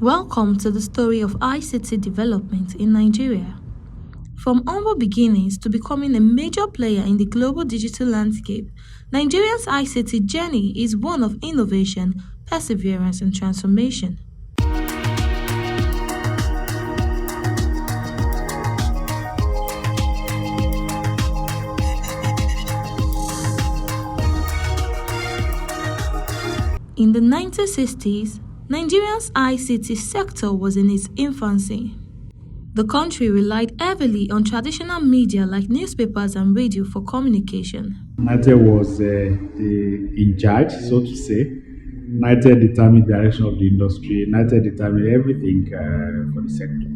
Welcome to the story of ICT development in Nigeria. From humble beginnings to becoming a major player in the global digital landscape, Nigeria's ICT journey is one of innovation, perseverance, and transformation. In the 1960s, Nigeria's ICT sector was in its infancy. The country relied heavily on traditional media like newspapers and radio for communication. United was in charge, so to say. United determined the direction of the industry. United determined everything for the sector.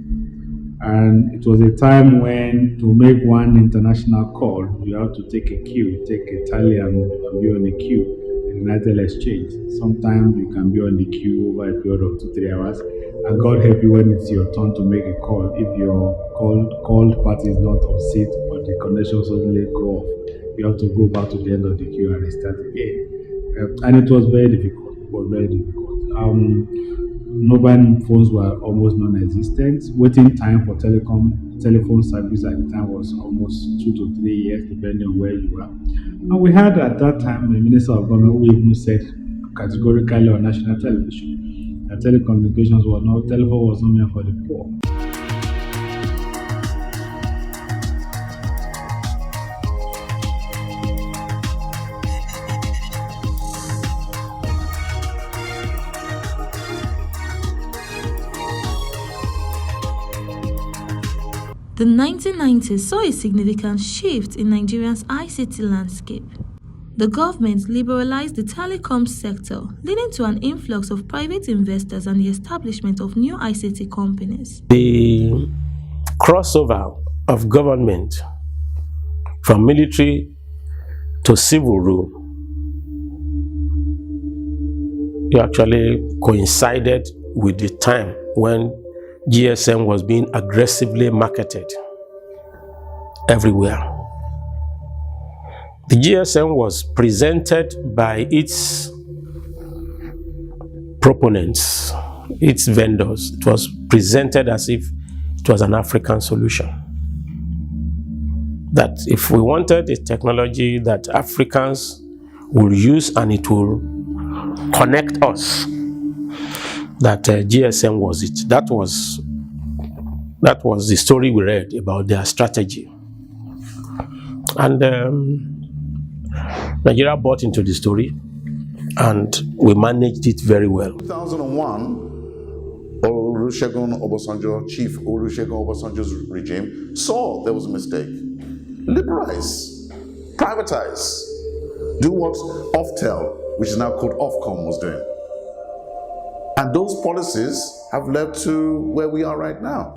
And it was a time when to make one international call, you have to take a queue, take a tally and be on a queue. United Exchange. Sometimes you can be on the queue over a period of 2-3 hours, and God help you when it's your turn to make a call. If your called party is not on seat or the connection suddenly go off, you have to go back to the end of the queue and restart again. And it was very difficult. Mobile phones were almost non-existent. Waiting time for telephone service at the time was almost 2 to 3 years, depending on where you were. And we had at that time the Minister of Government who even said categorically on national television that telephone was not meant for the poor. The 1990s saw a significant shift in Nigeria's ICT landscape. The government liberalized the telecom sector, leading to an influx of private investors and the establishment of new ICT companies. The crossover of government from military to civil rule actually coincided with the time when GSM was being aggressively marketed everywhere. The GSM was presented by its proponents, its vendors. It was presented as if it was an African solution. That if we wanted a technology that Africans will use and it will connect us, that GSM was it. That was the story we read about their strategy. And Nigeria bought into the story and we managed it very well. 2001, Chief Olusegun Obasanjo's regime saw there was a mistake. Liberalize, privatize, do what Oftel, which is now called Ofcom, was doing. And those policies have led to where we are right now.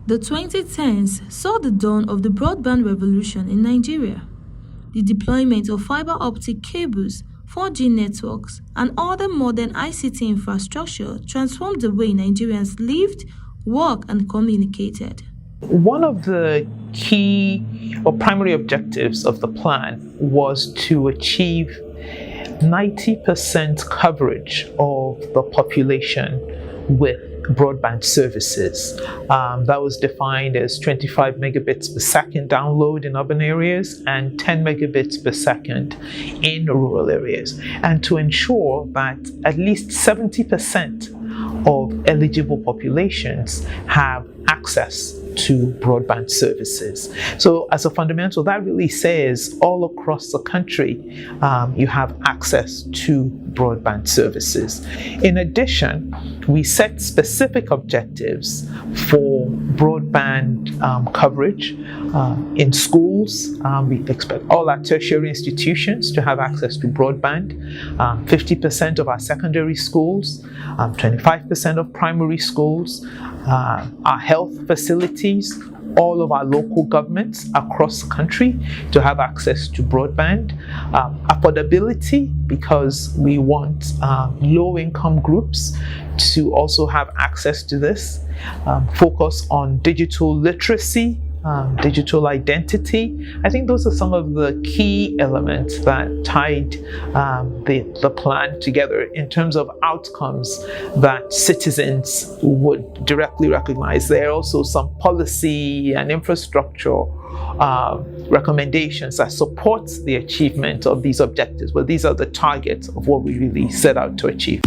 The 2010s saw the dawn of the broadband revolution in Nigeria. The deployment of fiber optic cables, 4G networks, and other modern ICT infrastructure transformed the way Nigerians lived, worked, and communicated. One of the key or primary objectives of the plan was to achieve 90% coverage of the population with broadband services. That was defined as 25 megabits per second download in urban areas and 10 megabits per second in rural areas, and to ensure that at least 70% of eligible populations have access to broadband services. So as a fundamental, that really says all across the country you have access to broadband services. In addition, we set specific objectives for broadband coverage in schools. We expect all our tertiary institutions to have access to broadband, 50% of our secondary schools, 25% of primary schools, our health facilities, all of our local governments across the country to have access to broadband. Affordability, because we want low-income groups to also have access to this. Focus on digital literacy, digital identity. I think those are some of the key elements that tied the plan together in terms of outcomes that citizens would directly recognize. There are also some policy and infrastructure recommendations that support the achievement of these objectives, but these are the targets of what we really set out to achieve.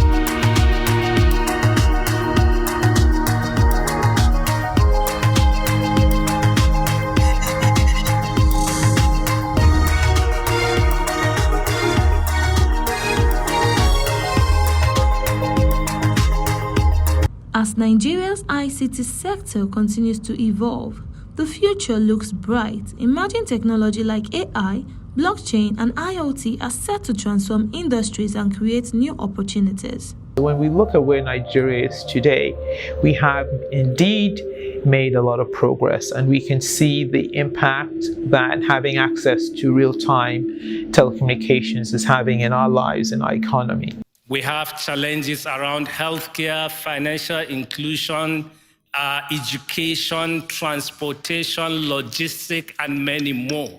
As Nigeria's ICT sector continues to evolve, the future looks bright. Emerging technology like AI, blockchain, and IoT are set to transform industries and create new opportunities. When we look at where Nigeria is today, we have indeed made a lot of progress, and we can see the impact that having access to real-time telecommunications is having in our lives, in our economy. We have challenges around healthcare, financial inclusion, education, transportation, logistics, and many more.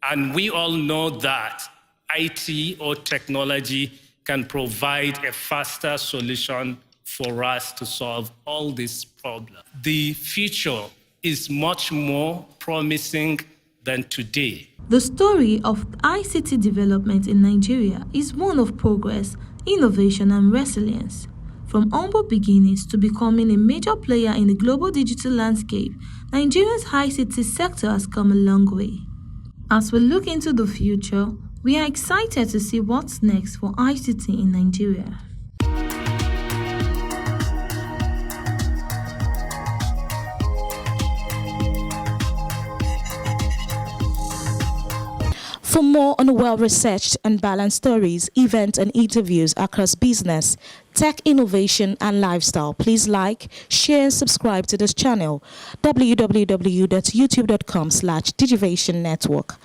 And we all know that IT or technology can provide a faster solution for us to solve all these problems. The future is much more promising than today. The story of ICT development in Nigeria is one of progress, innovation, and resilience. From humble beginnings to becoming a major player in the global digital landscape, Nigeria's ICT sector has come a long way. As we look into the future, we are excited to see what's next for ICT in Nigeria. For more on well-researched and balanced stories, events, and interviews across business, tech innovation, and lifestyle, please like, share, and subscribe to this channel, www.youtube.com/Digivation Network.